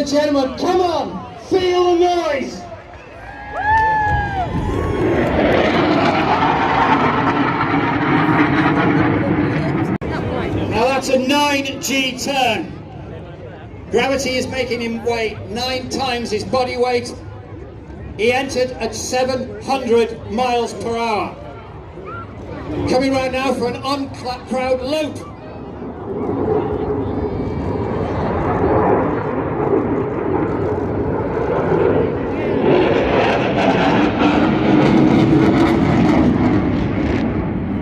gentlemen, come on, feel the noise! Now that's a 9G turn. Gravity is making him weigh 9 times his body weight. He entered at 700 miles per hour. Coming right now for an on-crowd loop.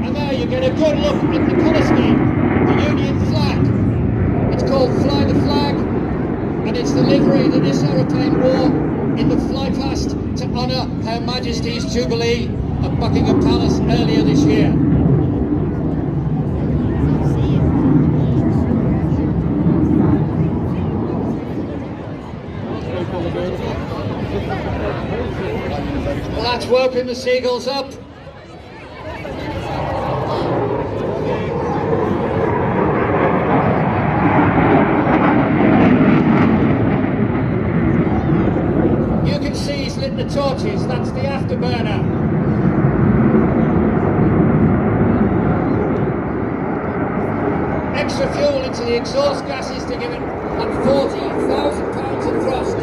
And there you get a good look at the colour scheme, the Union flag. It's called Fly the Flag, and it's the livery that this aeroplane wore in the fly past to honour Her Majesty's Jubilee at Buckingham Palace earlier this year. Well, that's woken the seagulls up. You can see he's lit the torches, that's the afterburner. Extra fuel into the exhaust gases to give it at 40,000 pounds of thrust.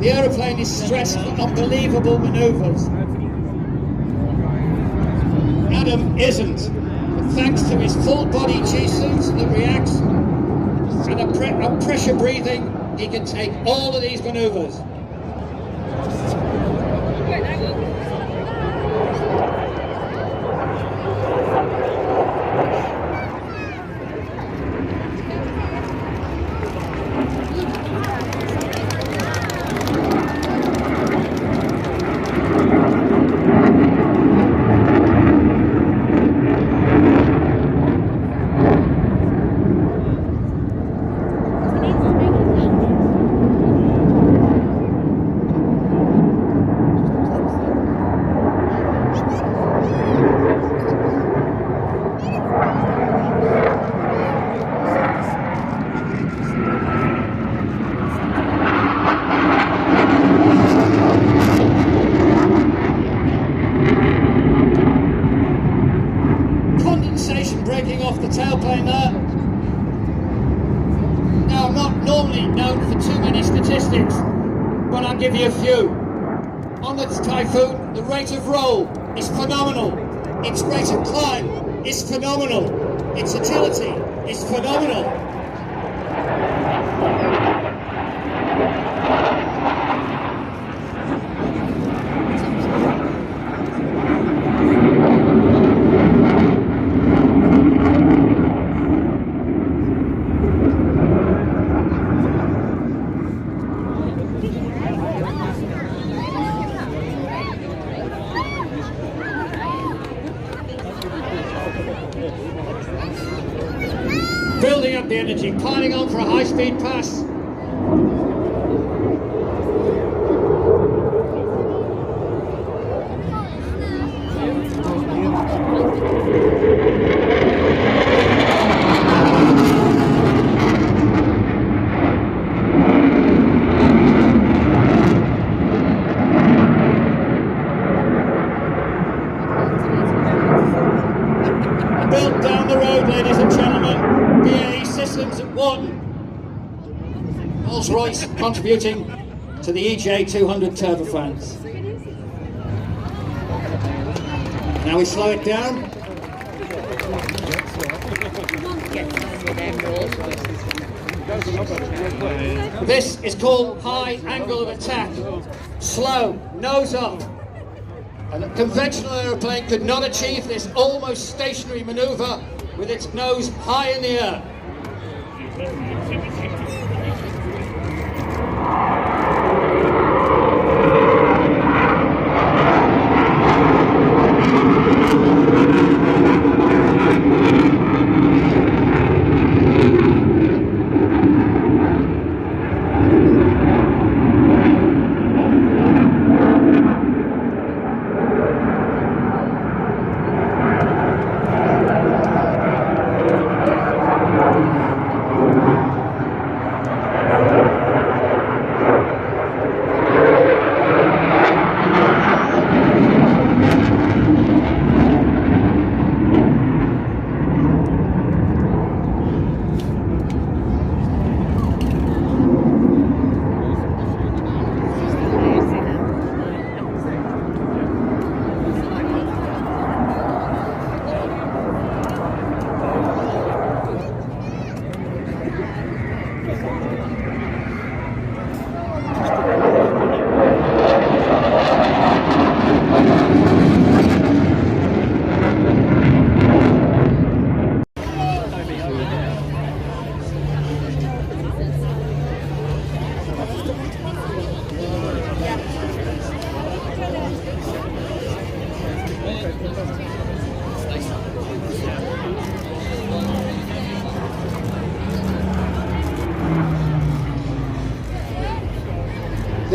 The aeroplane is stressed for unbelievable manoeuvres. Adam isn't, but thanks to his full body G-suits that reacts and a pressure breathing, he can take all of these manoeuvres. Breaking off the tailplane there. Now, I'm not normally known for too many statistics, but I'll give you a few. On the Typhoon, the rate of roll is phenomenal. Its rate of climb is phenomenal. Its agility is phenomenal. Building up the energy, piling on for a high-speed pass. Built down the road, ladies and gentlemen, BAE Systems at Warden. Rolls-Royce contributing to the EJ200 turbofans. Now we slow it down. This is called high angle of attack. Slow, nose up. And a conventional aeroplane could not achieve this almost stationary maneuver with its nose high in the air.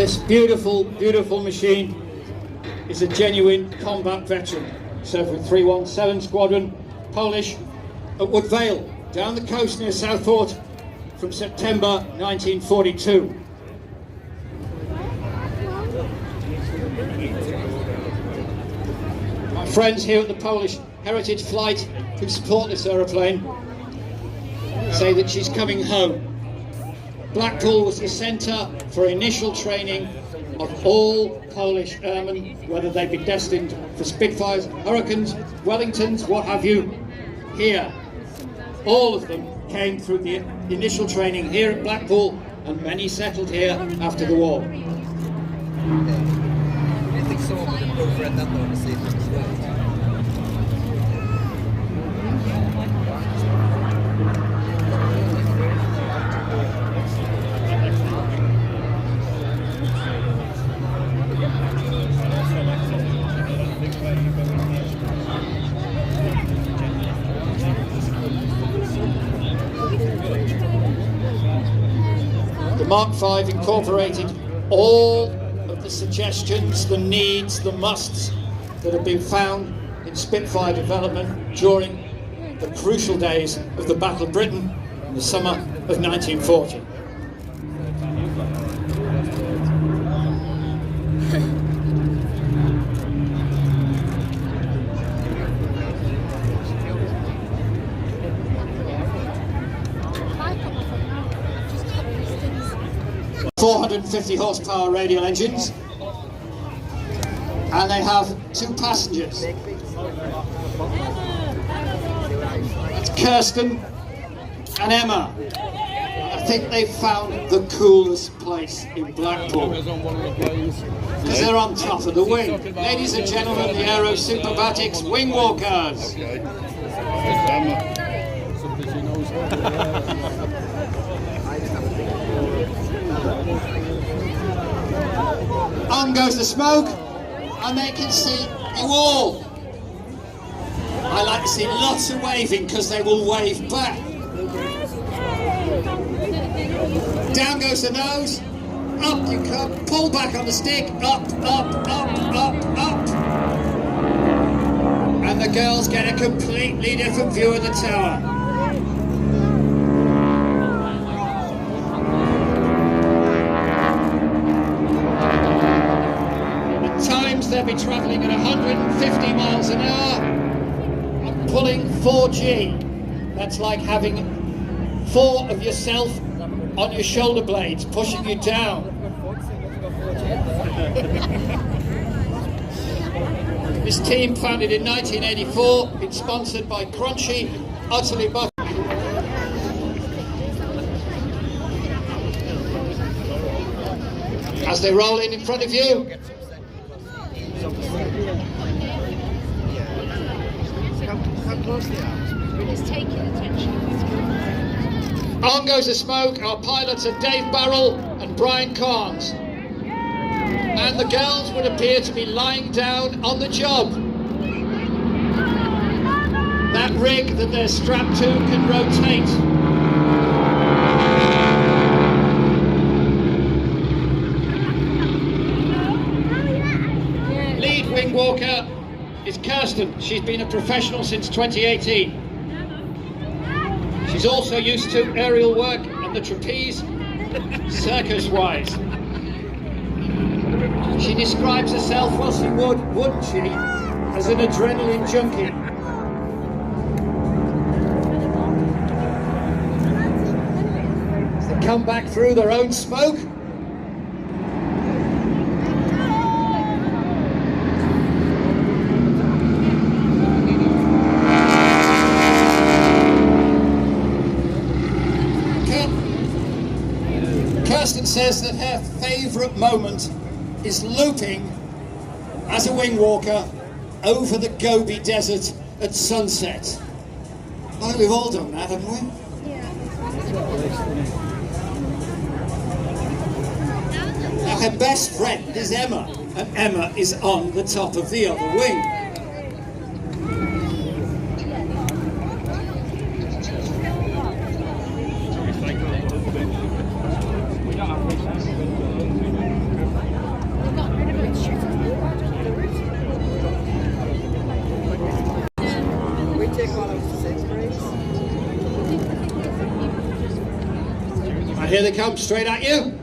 this beautiful, beautiful machine is a genuine combat veteran. Served with 317 Squadron, Polish, at Wood Vale, down the coast near Southport, from September 1942. My friends here at the Polish Heritage Flight who support this aeroplane say that she's coming home. Blackpool was the centre for initial training of all Polish airmen, whether they be destined for Spitfires, Hurricanes, Wellingtons, what have you. Here, all of them came through the initial training here at Blackpool, and many settled here after the war. The Mark V incorporated all of the suggestions, the needs, the musts that have been found in Spitfire development during the crucial days of the Battle of Britain in the summer of 1940. .450 horsepower radial engines, and they have 2 passengers. It's Kirsten and Emma. I think they've found the coolest place in Blackpool because they're on top of the wing. Ladies and gentlemen, the Aero Superbatics wing walkers. On goes the smoke, and they can see you all. I like to see lots of waving because they will wave back. Down goes the nose, up you come, pull back on the stick, up, up, up, up, up. And the girls get a completely different view of the tower. They'll be travelling at 150 miles an hour and pulling 4G. That's like having 4 of yourself on your shoulder blades, pushing you down. This team, founded in 1984, been sponsored by Crunchy, utterly buff. As they roll in front of you, on goes the smoke. Our pilots are Dave Barrell and Brian Carnes. And the girls would appear to be lying down on the job. That rig that they're strapped to can rotate. Lead wing walker is Kirsten. She's been a professional since 2018. She's also used to aerial work and the trapeze, circus-wise. She describes herself, well she would, wouldn't she, as an adrenaline junkie. As they come back through their own smoke. Kirsten says that her favourite moment is looping as a wing walker over the Gobi Desert at sunset. I think we've all done that, haven't we? Yeah. Now her best friend is Emma, and Emma is on the top of the other wing. And here they come, straight at you.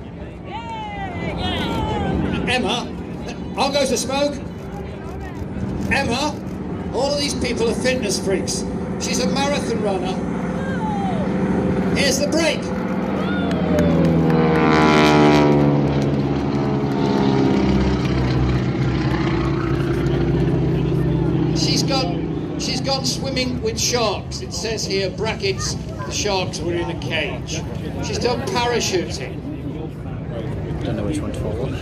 Emma, on goes the smoke. Emma, all of these people are fitness freaks. She's a marathon runner. Here's the break. She's gone swimming with sharks. It says here, brackets, the sharks were in a cage. She's done parachuting. Don't know which one to follow.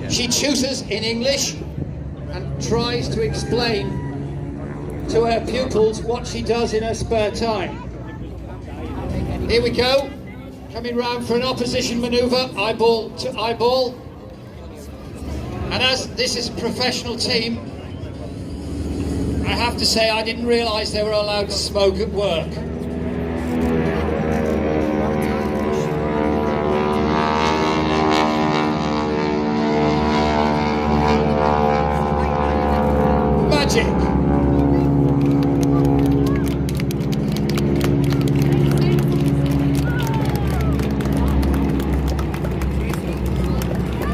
She tutors in English and tries to explain to her pupils what she does in her spare time. Here we go, coming round for an opposition manoeuvre, eyeball to eyeball. And as this is a professional team, I have to say I didn't realise they were allowed to smoke at work. Magic!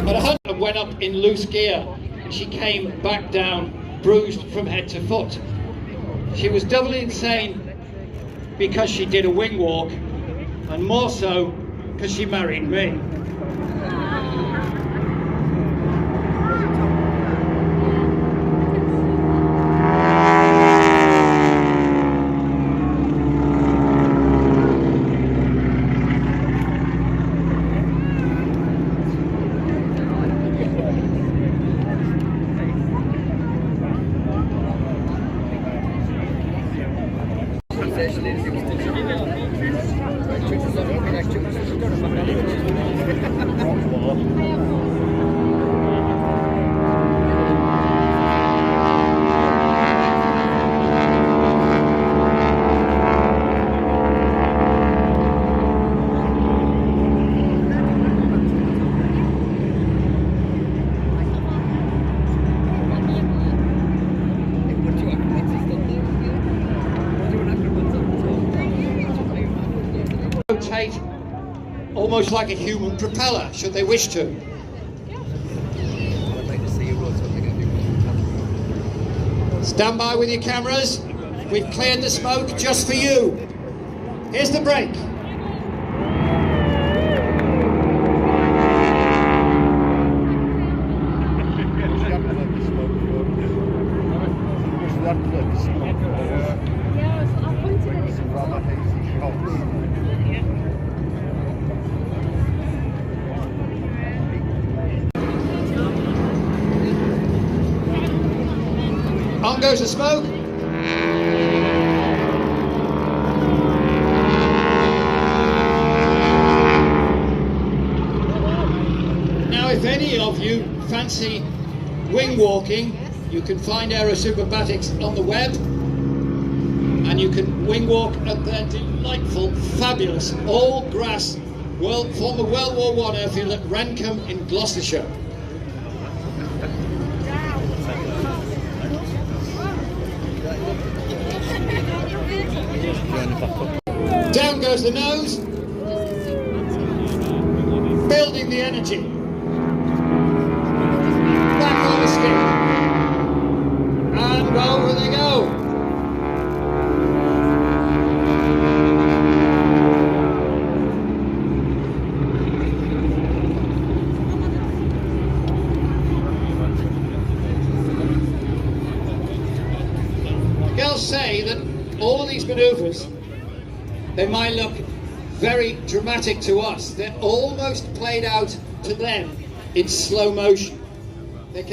But Hunter went up in loose gear and she came back down bruised from head to foot. She was doubly insane because she did a wing walk, and more so because she married me. Rotate almost like a human propeller, should they wish to. Stand by with your cameras. We've cleared the smoke just for you. Here's the break. On goes the smoke. Now, if any of you fancy wing walking, you can find Aerosuperbatics on the web, and you can wing walk at their delightful, fabulous, all-grass former World War I airfield at Rentham in Gloucestershire. Down goes the nose, building the energy. Back on the skip, and over they go. The girls say that all of these manoeuvres, they might look very dramatic to us. They're almost played out to them in slow motion. They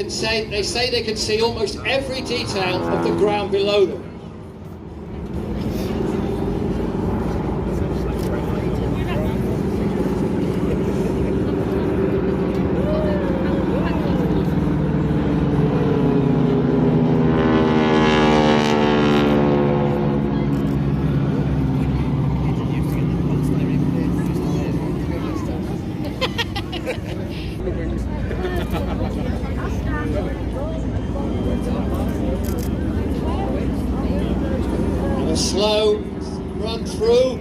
say they can see almost every detail of the ground below them. slow run through.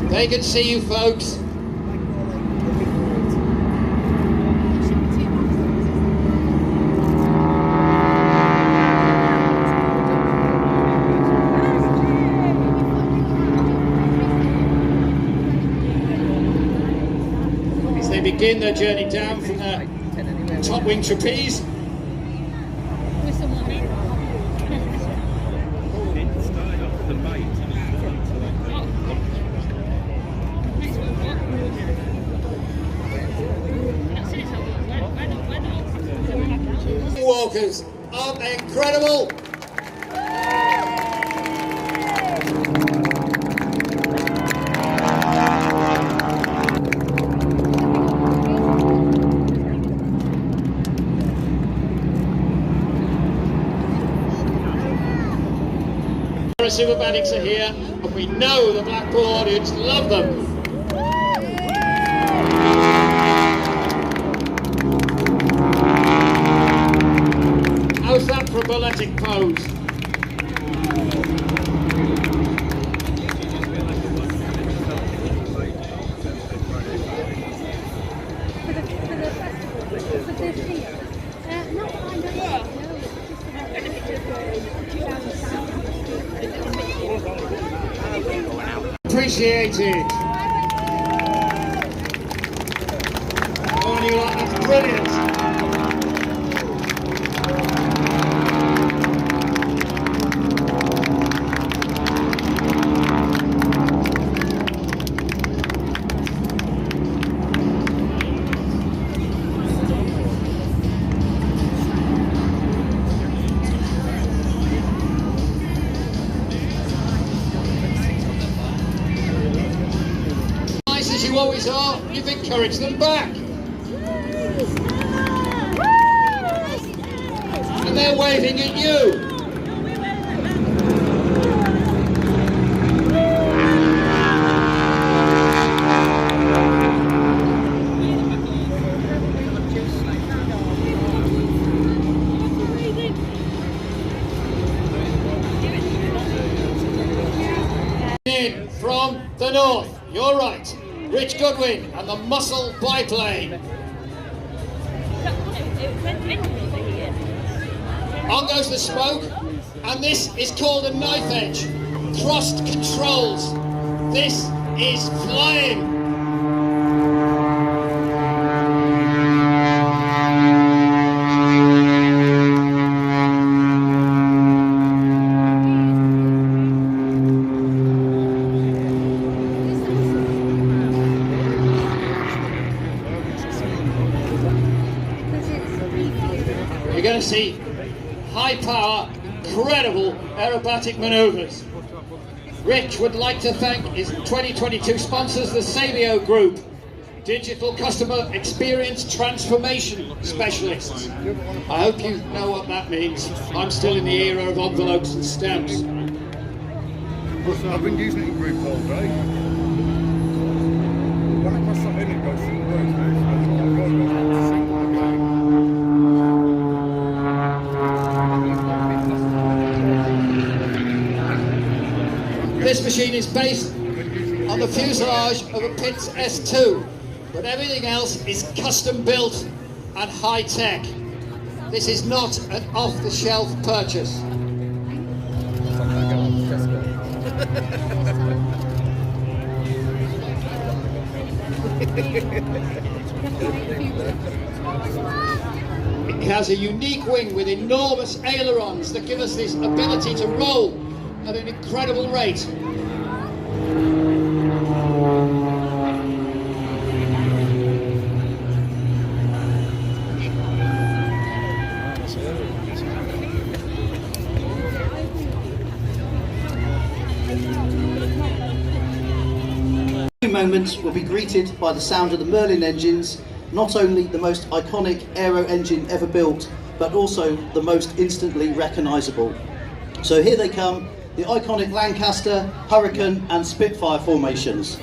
They can see you, folks. As they begin their journey down from the top wing trapeze. Walkers, aren't they incredible? Superbatics are here, and we know the Blackpool audience love them. How's that for a balletic pose? Appreciated. Oh, and you like that's brilliant. As you always are, you've encouraged them back. And they're waving at you. In from the north, you're right. Rich Goodwin and the muscle biplane. On goes the smoke, and this is called a knife edge. Thrust controls. This is flying. You're going to see high power, incredible aerobatic manoeuvres. Rich would like to thank his 2022 sponsors, the Savio Group, Digital Customer Experience Transformation Specialists. I hope you know what that means. I'm still in the era of envelopes and stamps. I've been using it in group all day. When I press that in, it goes through the This machine is based on the fuselage of a Pitts S2, but everything else is custom built and high tech. This is not an off-the-shelf purchase. It has a unique wing with enormous ailerons that give us this ability to roll at an incredible rate. Moments will be greeted by the sound of the Merlin engines, not only the most iconic aero engine ever built, but also the most instantly recognisable. So here they come, the iconic Lancaster, Hurricane and Spitfire formations.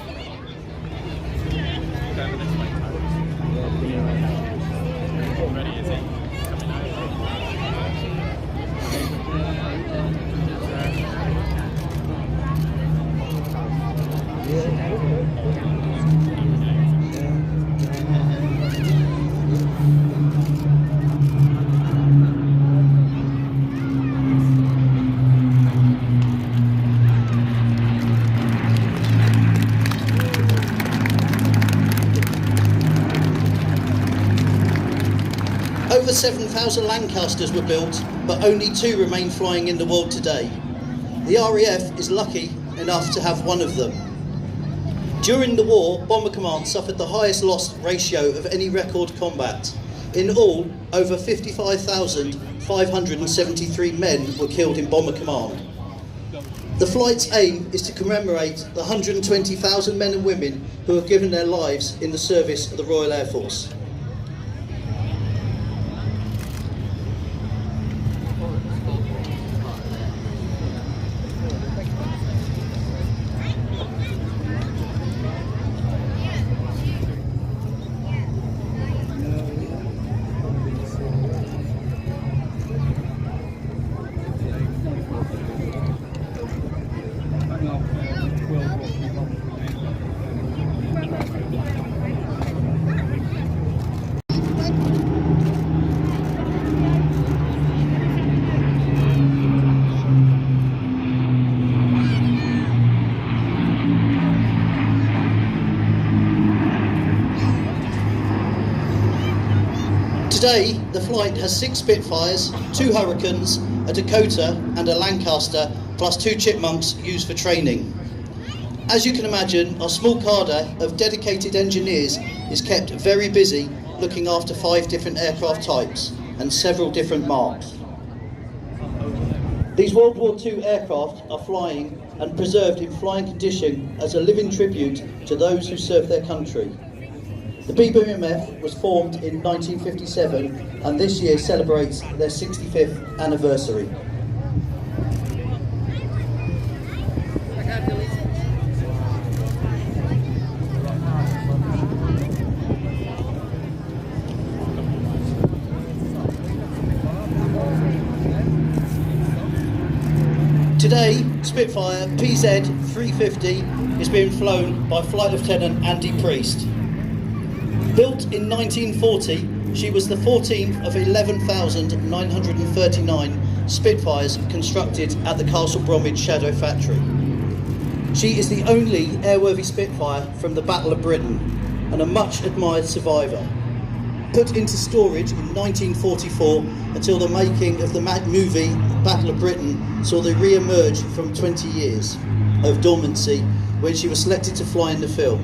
Over 7,000 Lancasters were built, but only 2 remain flying in the world today. The RAF is lucky enough to have one of them. During the war, Bomber Command suffered the highest loss ratio of any record combat. In all, over 55,573 men were killed in Bomber Command. The flight's aim is to commemorate the 120,000 men and women who have given their lives in the service of the Royal Air Force. Today, the flight has 6 Spitfires, 2 Hurricanes, a Dakota and a Lancaster, plus 2 Chipmunks used for training. As you can imagine, our small cadre of dedicated engineers is kept very busy looking after 5 different aircraft types and several different marques. These World War II aircraft are flying and preserved in flying condition as a living tribute to those who served their country. The BBMF was formed in 1957 and this year celebrates their 65th anniversary. Today, Spitfire PZ-350 is being flown by Flight Lieutenant Andy Priest. Built in 1940, she was the 14th of 11,939 Spitfires constructed at the Castle Bromwich Shadow Factory. She is the only airworthy Spitfire from the Battle of Britain and a much admired survivor. Put into storage in 1944 until the making of the movie Battle of Britain saw the re-emerge from 20 years of dormancy when she was selected to fly in the film.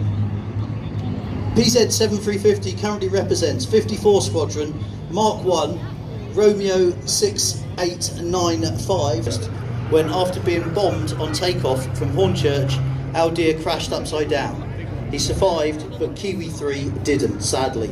PZ-7350 currently represents 54 Squadron, Mark 1, Romeo 6895, when after being bombed on takeoff from Hornchurch, Aldeer crashed upside down. He survived, but Kiwi 3 didn't, sadly.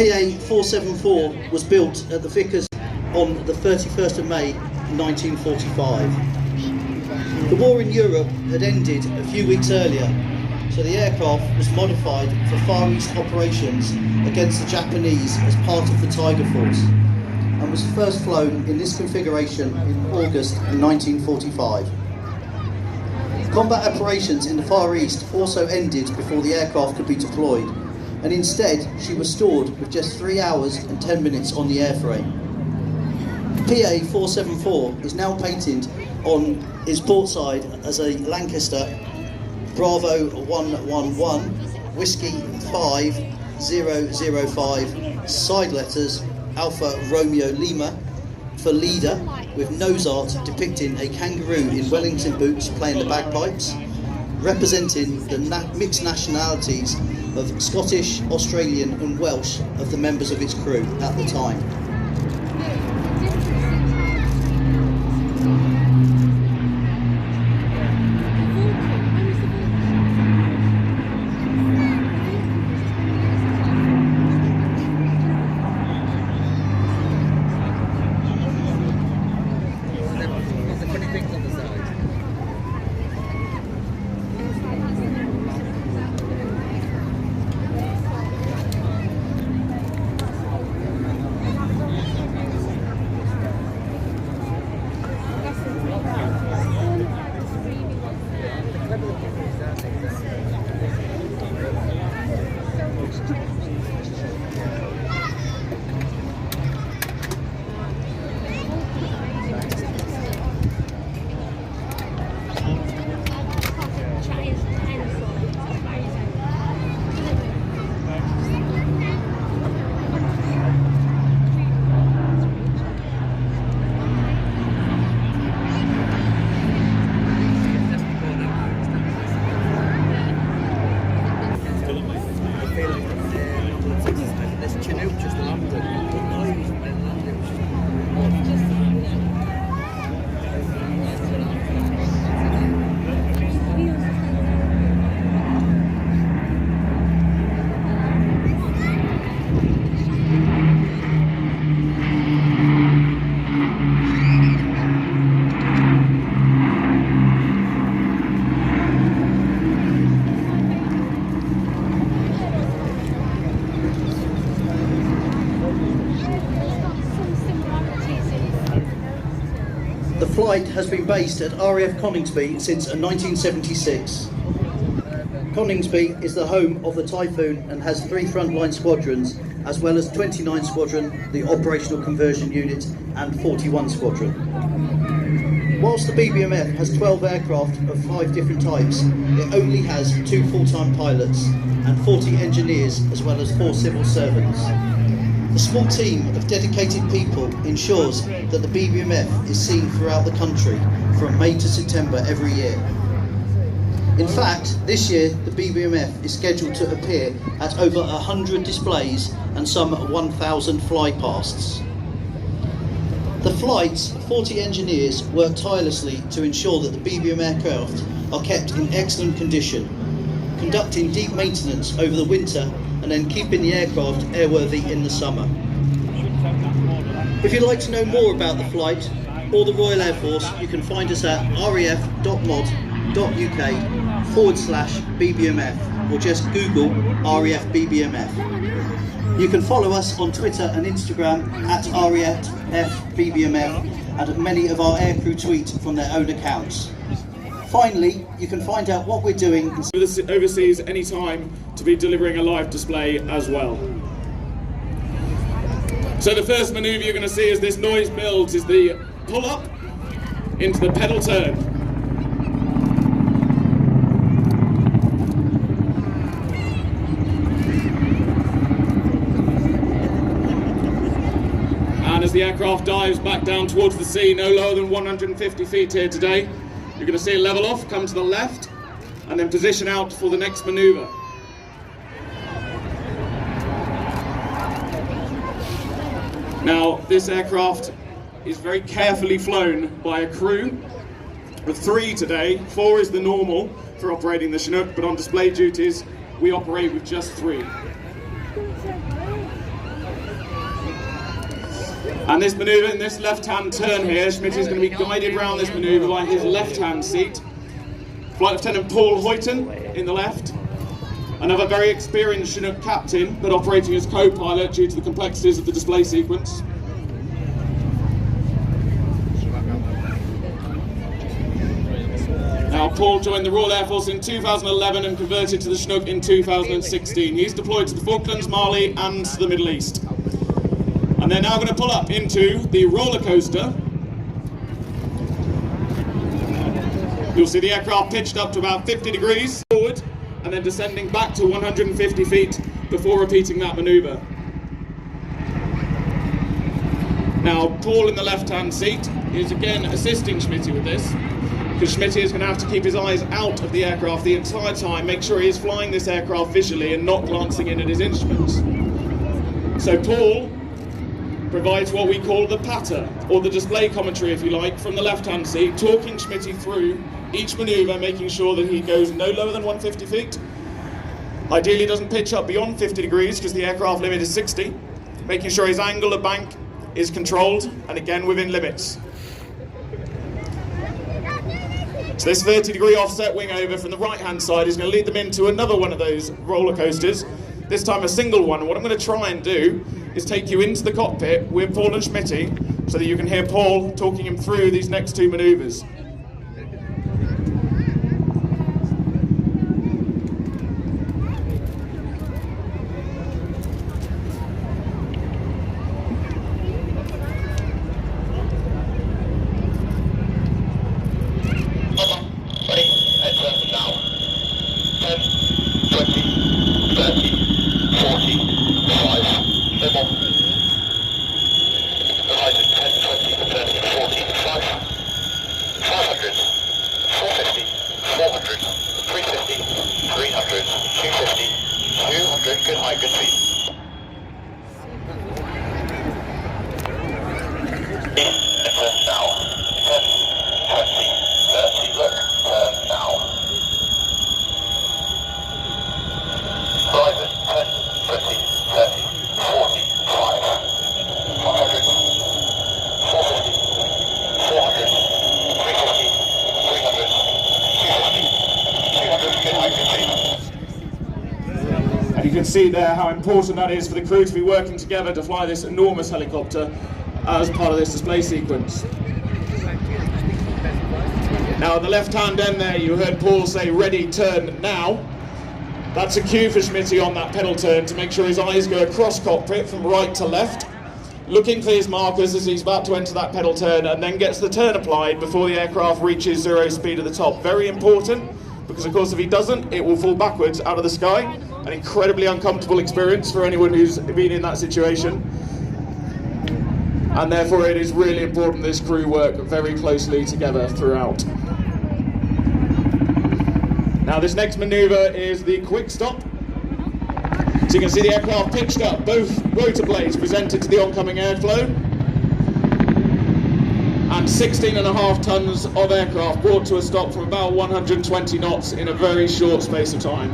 PA-474 was built at the Vickers on the 31st of May 1945. The war in Europe had ended a few weeks earlier, so the aircraft was modified for Far East operations against the Japanese as part of the Tiger Force, and was first flown in this configuration in August 1945. Combat operations in the Far East also ended before the aircraft could be deployed, and instead she was stored with just 3 hours and 10 minutes on the airframe. PA-474 is now painted on its port side as a Lancaster Bravo 111 Whiskey 5005 side letters Alpha Romeo Lima for leader, with nose art depicting a kangaroo in Wellington boots playing the bagpipes, representing the mixed nationalities of Scottish, Australian and Welsh of the members of its crew at the time. flight has been based at RAF Coningsby since 1976. Coningsby is the home of the Typhoon and has 3 frontline squadrons, as well as 29 Squadron, the Operational Conversion Unit, and 41 Squadron. Whilst the BBMF has 12 aircraft of 5 different types, it only has 2 full-time pilots and 40 engineers, as well as 4 civil servants. The small team of dedicated people ensures that the BBMF is seen throughout the country from May to September every year. In fact, this year the BBMF is scheduled to appear at over 100 displays and some 1,000 flypasts. The flight's 40 engineers work tirelessly to ensure that the BBM aircraft are kept in excellent condition, conducting deep maintenance over the winter and then keeping the aircraft airworthy in the summer. If you'd like to know more about the flight or the Royal Air Force, you can find us at raf.mod.uk/BBMF or just Google RAF BBMF. You can follow us on Twitter and Instagram at RAF BBMF, and many of our aircrew tweet from their own accounts. Finally, you can find out what we're doing overseas anytime to be delivering a live display as well. So the first manoeuvre you're going to see as this noise builds is the pull up into the pedal turn. And as the aircraft dives back down towards the sea, no lower than 150 feet here today, you're going to see it level off, come to the left, and then position out for the next manoeuvre. Now, this aircraft is very carefully flown by a crew of 3 today. 4 is the normal for operating the Chinook, but on display duties, we operate with just 3. And this manoeuvre, in this left-hand turn here, Schmidt is going to be guided round this manoeuvre by his left-hand seat. Flight Lieutenant Paul Hoyton in the left. Another very experienced Chinook captain, but operating as co-pilot due to the complexities of the display sequence. Now, Paul joined the Royal Air Force in 2011 and converted to the Chinook in 2016. He's deployed to the Falklands, Mali, and the Middle East. And they're now going to pull up into the roller coaster. You'll see the aircraft pitched up to about 50 degrees forward and then descending back to 150 feet before repeating that manoeuvre. Now, Paul in the left-hand seat is again assisting Schmitty with this, because Schmitty is going to have to keep his eyes out of the aircraft the entire time, make sure he is flying this aircraft visually and not glancing in at his instruments. So Paul provides what we call the patter, or the display commentary if you like, from the left-hand seat, talking Schmitty through each manoeuvre, making sure that he goes no lower than 150 feet. Ideally doesn't pitch up beyond 50 degrees because the aircraft limit is 60, making sure his angle of bank is controlled and again within limits. So this 30-degree offset wing over from the right-hand side is going to lead them into another one of those roller coasters, this time a single one. And what I'm going to try and do is take you into the cockpit with Paul and Schmitty so that you can hear Paul talking him through these next 2 manoeuvres. And you can see there how important that is for the crew to be working together to fly this enormous helicopter as part of this display sequence. Now at the left-hand end there, you heard Paul say, ready, turn, now. That's a cue for Schmitty on that pedal turn to make sure his eyes go across cockpit from right to left, looking for his markers as he's about to enter that pedal turn, and then gets the turn applied before the aircraft reaches 0 speed at the top. Very important, because of course if he doesn't, it will fall backwards out of the sky. An incredibly uncomfortable experience for anyone who's been in that situation. And therefore it is really important this crew work very closely together throughout. Now this next manoeuvre is the quick stop. So you can see the aircraft pitched up, both rotor blades presented to the oncoming airflow, and 16.5 tons of aircraft brought to a stop from about 120 knots in a very short space of time.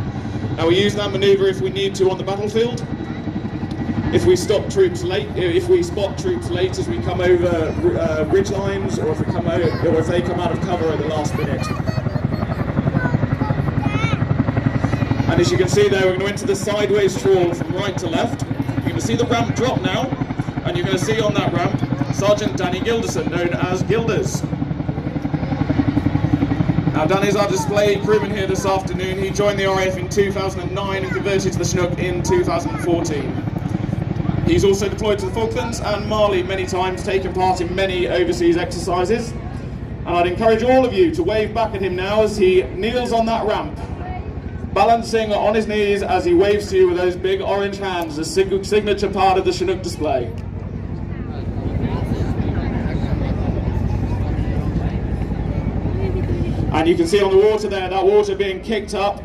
Now we use that manoeuvre if we need to on the battlefield, if we stop troops late, if we spot troops late as we come over ridge lines, or if they come out of cover at the last minute. And as you can see there, we're going to enter the sideways trawl from right to left. You're going to see the ramp drop now, and you're going to see on that ramp Sergeant Danny Gilderson, known as Gilders. Now Danny's our display crewman here this afternoon. He joined the RAF in 2009 and converted to the Chinook in 2014. He's also deployed to the Falklands and Mali many times, taken part in many overseas exercises. And I'd encourage all of you to wave back at him now as he kneels on that ramp, balancing on his knees as he waves to you with those big orange hands, a signature part of the Chinook display. And you can see on the water there, that water being kicked up.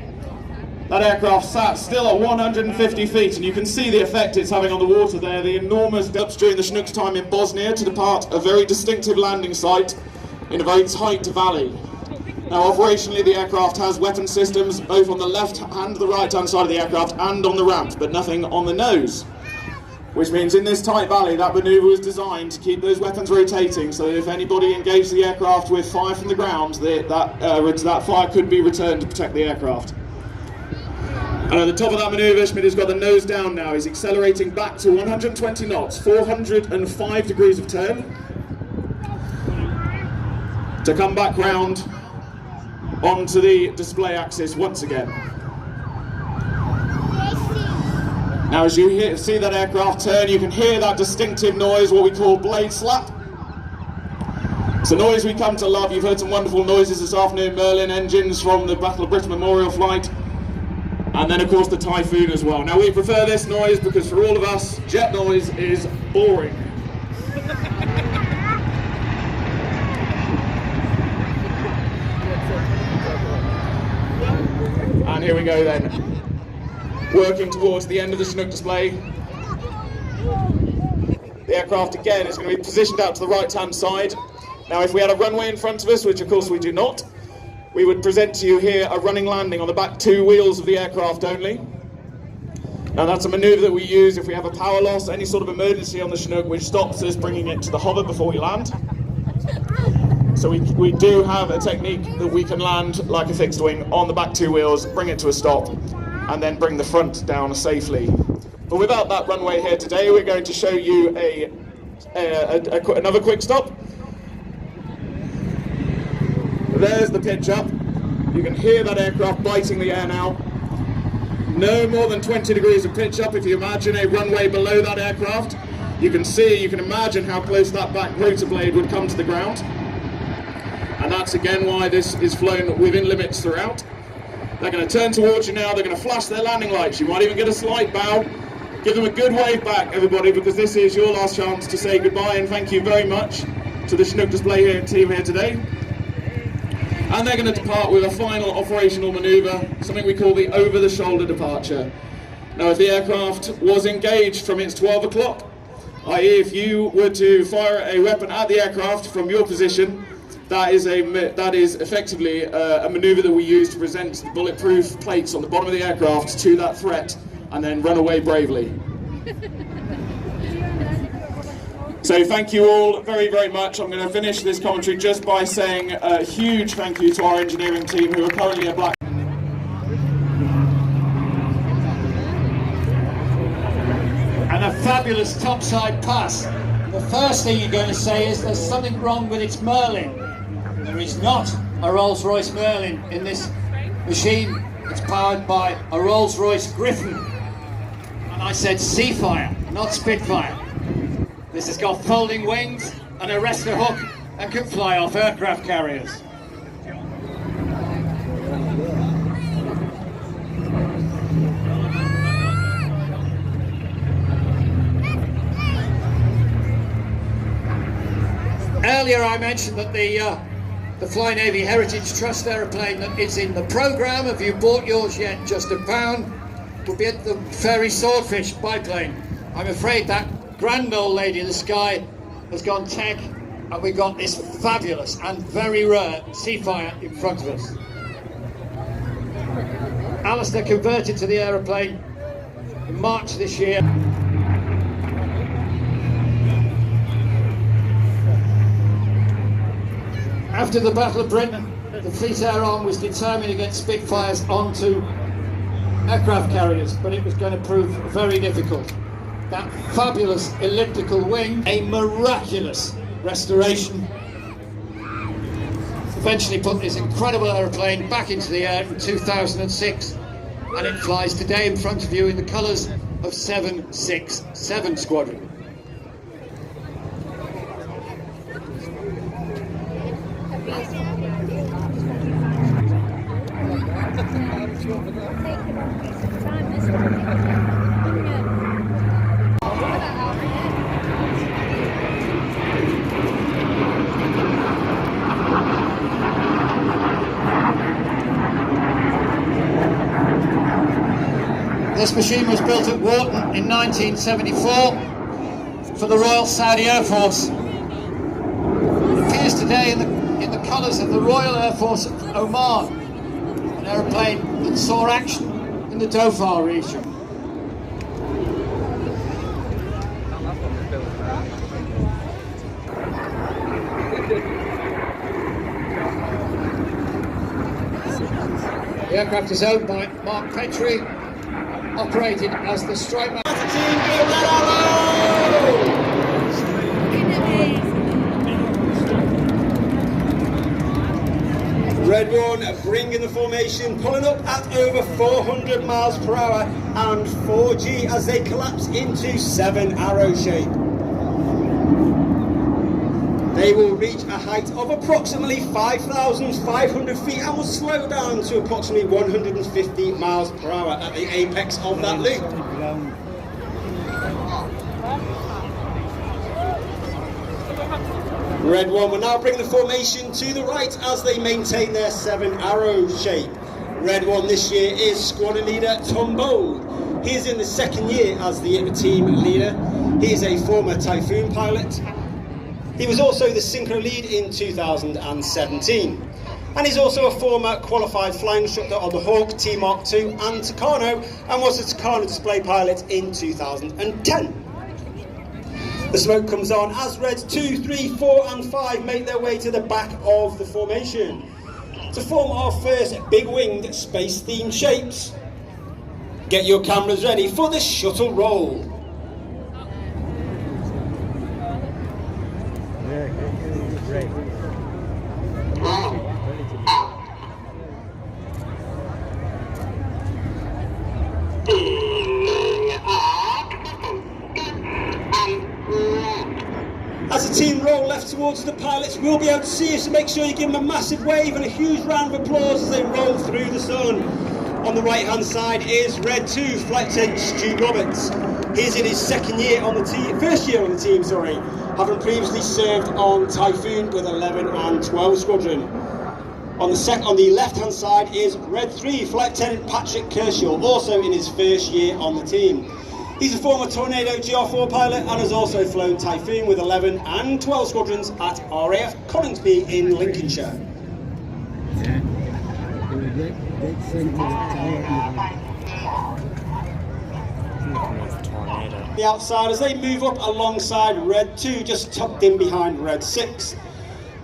That aircraft sat still at 150 feet, and you can see the effect it's having on the water there. The enormous depths during the Chinook's time in Bosnia to depart a very distinctive landing site in a very tight valley. Now operationally the aircraft has weapon systems both on the left and the right hand side of the aircraft and on the ramp, but nothing on the nose. Which means in this tight valley that manoeuvre was designed to keep those weapons rotating so that if anybody engaged the aircraft with fire from the ground, that fire could be returned to protect the aircraft. And at the top of that manoeuvre, Schmidt has got the nose down now. He's accelerating back to 120 knots, 405 degrees of turn, to come back round onto the display axis once again. Now as you see that aircraft turn, you can hear that distinctive noise, what we call blade slap. It's a noise we come to love. You've heard some wonderful noises this afternoon, Merlin engines from the Battle of Britain Memorial flight, and then of course the Typhoon as well. Now we prefer this noise because for all of us, jet noise is boring. And here we go then, working towards the end of the Chinook display. The aircraft again is going to be positioned out to the right hand side. Now if we had a runway in front of us, which of course we do not, we would present to you here a running landing on the back two wheels of the aircraft only. Now that's a manoeuvre that we use if we have a power loss, any sort of emergency on the Chinook which stops us bringing it to the hover before we land. So we do have a technique that we can land like a fixed wing on the back two wheels, bring it to a stop, and then bring the front down safely. But without that runway here today, we're going to show you another quick stop. There's the pitch up. You can hear that aircraft biting the air now. No more than 20 degrees of pitch up. If you imagine a runway below that aircraft, you can imagine how close that back rotor blade would come to the ground. And that's again why this is flown within limits throughout. They're going to turn towards you now. They're going to flash their landing lights. You might even get a slight bow. Give them a good wave back, everybody, because this is your last chance to say goodbye and thank you very much to the Chinook display team here today. And they're going to depart with a final operational manoeuvre, something we call the over-the-shoulder departure. Now if the aircraft was engaged from its 12 o'clock, i.e. if you were to fire a weapon at the aircraft from your position, that is effectively a manoeuvre that we use to present the bulletproof plates on the bottom of the aircraft to that threat and then run away bravely. So thank you all very, very much. I'm going to finish this commentary just by saying a huge thank you to our engineering team who are currently at Blackpool. And a fabulous topside pass. The first thing you're going to say is there's something wrong with its Merlin. There is not. a Rolls-Royce Merlin in this machine. It's powered by a Rolls-Royce Griffon. And I said Seafire, not Spitfire. This has got folding wings, an arrestor hook, and can fly off aircraft carriers. Earlier I mentioned that the Fly Navy Heritage Trust aeroplane that is in the programme, have you bought yours yet, just £1, will be at the Ferry Swordfish biplane. I'm afraid that grand old lady in the sky has gone tech, and we've got this fabulous and very rare Seafire in front of us. Alistair converted to the aeroplane in March this year. After the Battle of Britain, the Fleet Air Arm was determined to get Spitfires onto aircraft carriers, but it was going to prove very difficult. That fabulous elliptical wing, a miraculous restoration, eventually put this incredible aeroplane back into the air in 2006, and it flies today in front of you in the colours of 767 Squadron. This machine was built at Wharton in 1974 for the Royal Saudi Air Force. It appears today in the colours of the Royal Air Force of Oman, an aeroplane that saw action in the Dhofar region. The aircraft is owned by Mark Petrie, operated as the Strike Master. Red One bringing the formation, pulling up at over 400 miles per hour and 4G as they collapse into 7 arrow shape. They will reach a height of approximately 5,500 feet and will slow down to approximately 150 miles per hour at the apex of that loop. Red One will now bring the formation to the right as they maintain their 7 arrow shape. Red One this year is squadron leader Tom Bold. He is in the 2nd year as the team leader. He is a former Typhoon pilot. He was also the synchro lead in 2017. And he's also a former qualified flying instructor on the Hawk, T-Mark II and Tucano, and was a Tucano display pilot in 2010. The smoke comes on as Reds 2, 3, 4 and 5 make their way to the back of the formation to form our first big winged space themed shapes. Get your cameras ready for the shuttle roll. As the team roll left towards the pilots, we'll be able to see you, so make sure you give them a massive wave and a huge round of applause as they roll through the sun. On the right hand side is Red 2 Flight Attendant Stu Roberts. He's in his 2nd year on the team, 1st year on the team, having previously served on Typhoon with 11 and 12 Squadron. On the left hand side is Red 3 Flight Attendant Patrick Kershaw, also in his 1st year on the team. He's a former Tornado GR4 pilot and has also flown Typhoon with 11 and 12 squadrons at RAF Coningsby in Lincolnshire. The outside as they move up alongside Red 2, just tucked in behind Red 6.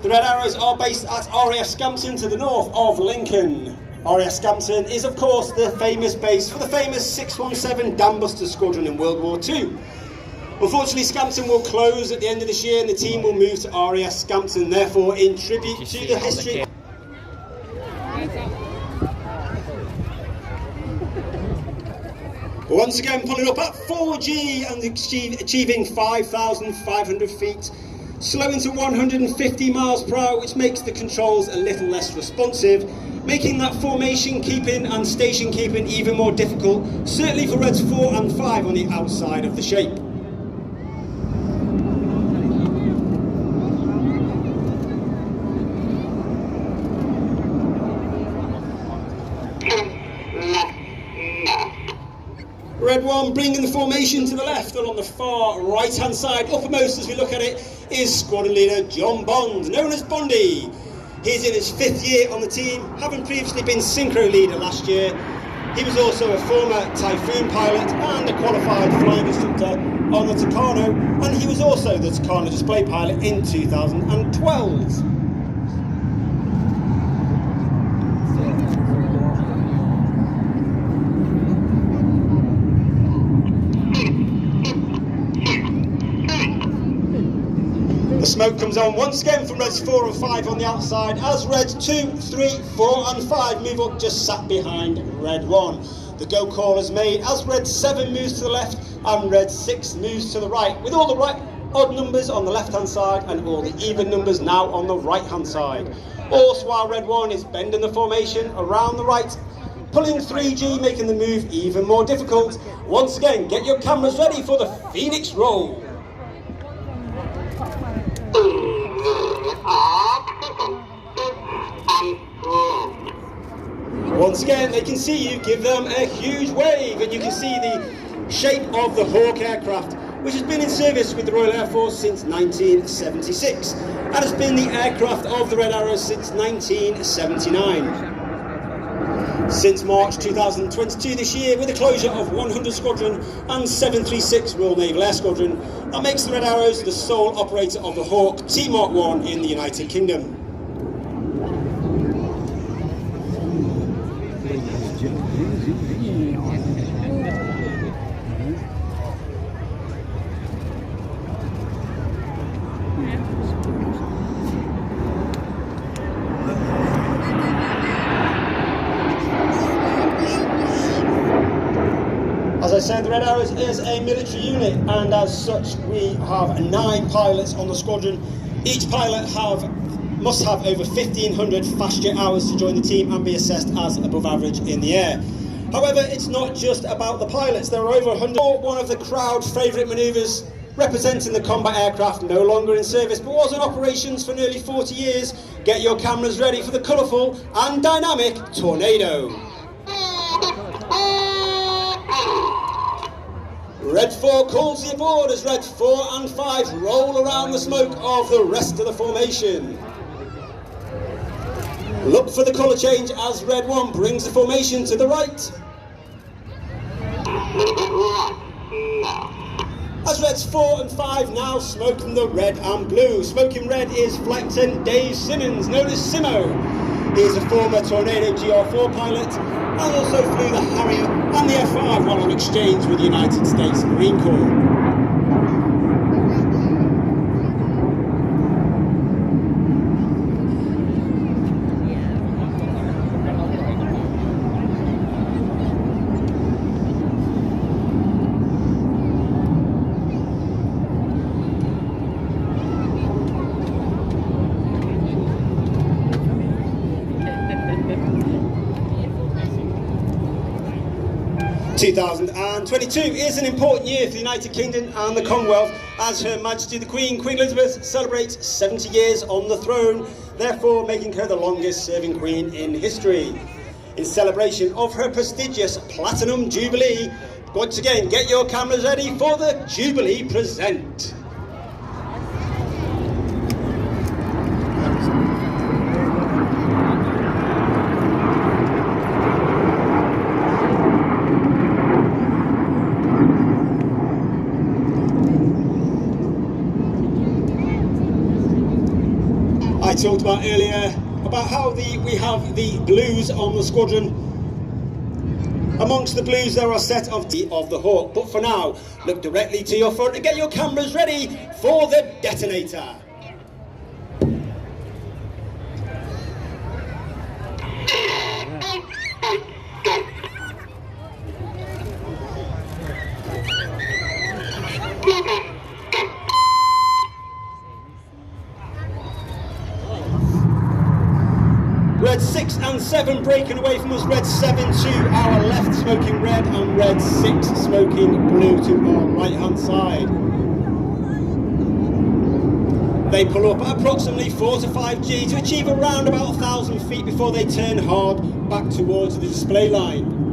The Red Arrows are based at RAF Scampton to the north of Lincoln. RAF Scampton is of course the famous base for the famous 617 Dambuster Squadron in World War II. Unfortunately, Scampton will close at the end of this year and the team will move to RAF Scampton, therefore in tribute to the history. Once again, pulling up at 4G and achieving 5,500 feet. Slowing to 150 miles per hour, which makes the controls a little less responsive, making that formation keeping and station keeping even more difficult, certainly for Reds 4 and 5 on the outside of the shape. Red 1 bringing the formation to the left, and on the far right hand side, uppermost as we look at it, is squadron leader John Bond, known as Bondy. He's in his 5th year on the team, having previously been synchro leader last year. He was also a former Typhoon pilot and a qualified flying instructor on the Tucano, and he was also the Tucano display pilot in 2012. The smoke comes on once again from Reds 4 and 5 on the outside, as Reds 2, 3, 4 and 5 move up just sat behind Red 1. The go call is made as Red 7 moves to the left and Red 6 moves to the right, with all the right odd numbers on the left hand side and all the even numbers now on the right hand side. Also while Red 1 is bending the formation around the right, pulling 3G, making the move even more difficult. Once again, get your cameras ready for the Phoenix roll. Once again, they can see you, give them a huge wave, and you can see the shape of the Hawk aircraft, which has been in service with the Royal Air Force since 1976, and has been the aircraft of the Red Arrows since 1979. Since March 2022 this year, with the closure of 100 Squadron and 736 Royal Naval Air Squadron, that makes the Red Arrows the sole operator of the Hawk T-Mark 1 in the United Kingdom. As I said, the Red Arrows is a military unit, and as such we have 9 pilots on the squadron. Each pilot must have over 1,500 fast jet hours to join the team and be assessed as above average in the air. However, it's not just about the pilots. There are over 100. One of the crowd favourite manoeuvres, representing the combat aircraft no longer in service but was in operations for nearly 40 years. Get your cameras ready for the colourful and dynamic Tornado. Red 4 calls the aboard as Red 4 and 5 roll around the smoke of the rest of the formation. Look for the colour change as Red 1 brings the formation to the right. As Reds 4 and 5 now smoke from the red and blue. Smoking red is Flight Lieutenant Dave Simmons, known as Simo. He is a former Tornado GR4 pilot and also flew the Harrier and the F5 while on exchange with the United States Marine Corps. – 2022 is an important year for the United Kingdom and the Commonwealth as Her Majesty the Queen Elizabeth, celebrates 70 years on the throne, therefore making her the longest serving Queen in history. In celebration of her prestigious Platinum Jubilee, once again, get your cameras ready for the Jubilee Present. I talked about earlier about how we have the blues on the squadron. Amongst the blues there are a set of the Hawk, but for now look directly to your front and get your cameras ready for the detonator. 7 breaking away from us, red 7 to our left smoking red, and red 6 smoking blue to our right hand side. They pull up at approximately 4 to 5 G to achieve around about 1,000 feet before they turn hard back towards the display line.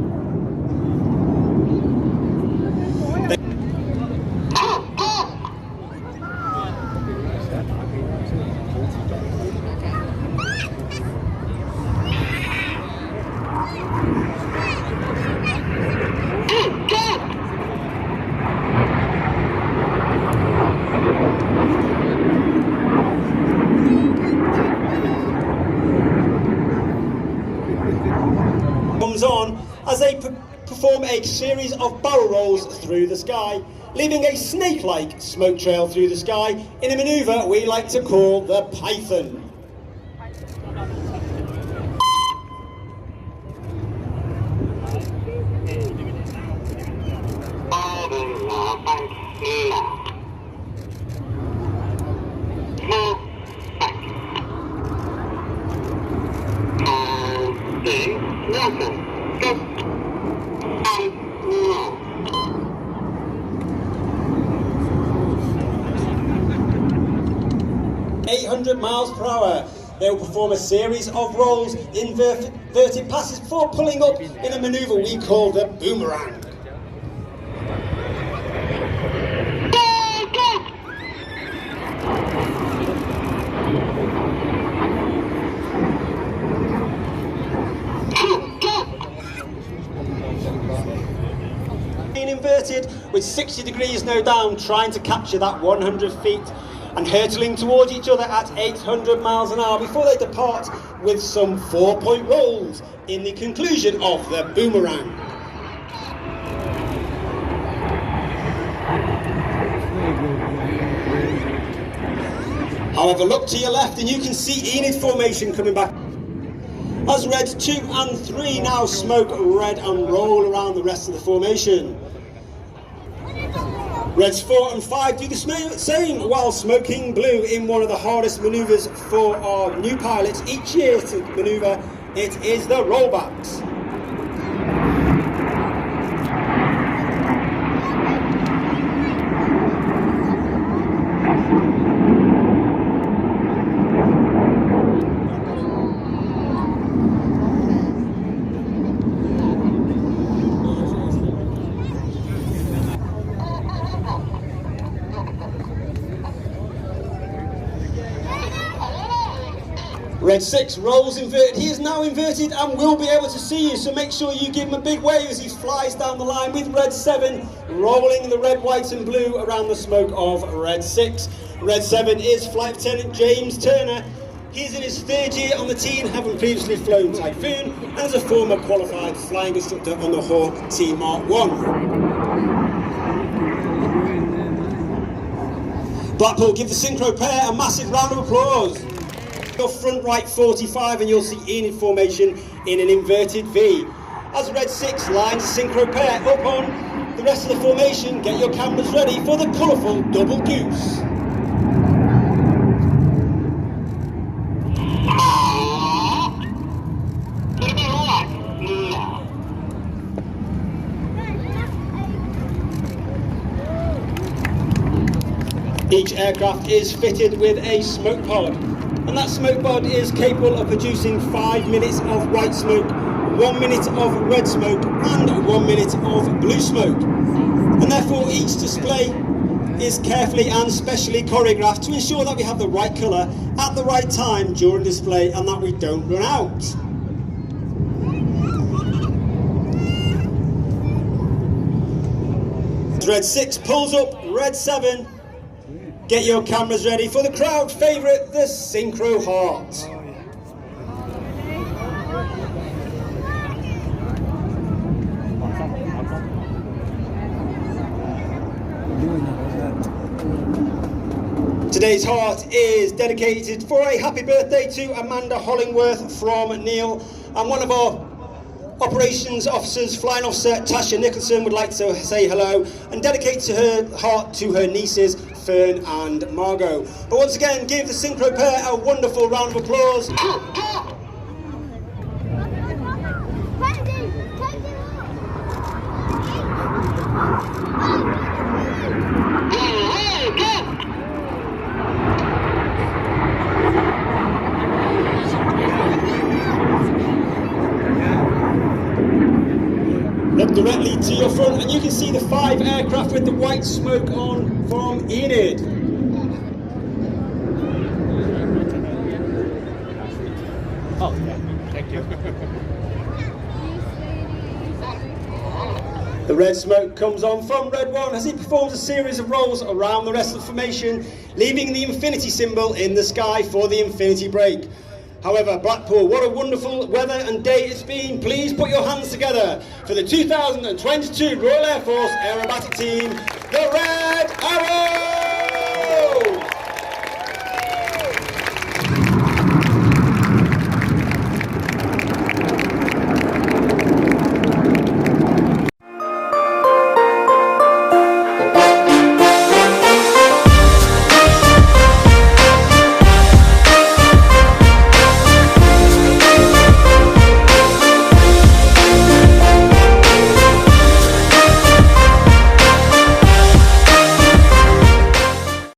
Comes on as they perform a series of barrel rolls through the sky, leaving a snake-like smoke trail through the sky in a manoeuvre we like to call the Python. Welcome. 800 miles per hour. They will perform a series of rolls, inverted passes before pulling up in a manoeuvre we call the boomerang. Being inverted with 60 degrees no down, trying to capture that 100 feet and hurtling towards each other at 800 miles an hour before they depart with some 4-point rolls in the conclusion of the boomerang. However, look to your left and you can see Enid formation coming back. As reds 2 and 3 now smoke red and roll around the rest of the formation. Reds 4 and 5 do the same while smoking blue in one of the hardest manoeuvres for our new pilots each year to manoeuvre. It is the rollbacks. Red 6 rolls inverted. He is now inverted and will be able to see you, so make sure you give him a big wave as he flies down the line with Red 7 rolling the red, white and blue around the smoke of Red 6. Red 7 is Flight Lieutenant James Turner. He's in his 3rd year on the team, having previously flown Typhoon and is a former qualified flying instructor on the Hawk T Mark 1. Blackpool give the synchro pair a massive round of applause. Your front right 45 and you'll see Enid formation in an inverted V. As Red 6 lines a synchro pair up on the rest of the formation, get your cameras ready for the colourful double goose. Each aircraft is fitted with a smoke pod, and that smoke pod is capable of producing 5 minutes of white smoke, 1 minute of red smoke and 1 minute of blue smoke. And therefore each display is carefully and specially choreographed to ensure that we have the right colour at the right time during display and that we don't run out. Red 6 pulls up Red 7. Get your cameras ready for the crowd favourite, the Synchro Heart. Today's Heart is dedicated for a happy birthday to Amanda Hollingworth from Neil, and one of our operations officers, flying officer Tasha Nicholson, would like to say hello and dedicate to her heart to her nieces Fern and Margot. But once again, give the synchro pair a wonderful round of applause. Look directly to your front and you can see the 5 aircraft with the white smoke on from Enid. Oh, yeah. Thank you. The red smoke comes on from Red 1 as he performs a series of rolls around the rest of the formation, leaving the infinity symbol in the sky for the infinity break. However, Blackpool, what a wonderful weather and day it's been. Please put your hands together for the 2022 Royal Air Force Aerobatic Team, the Red Arrows!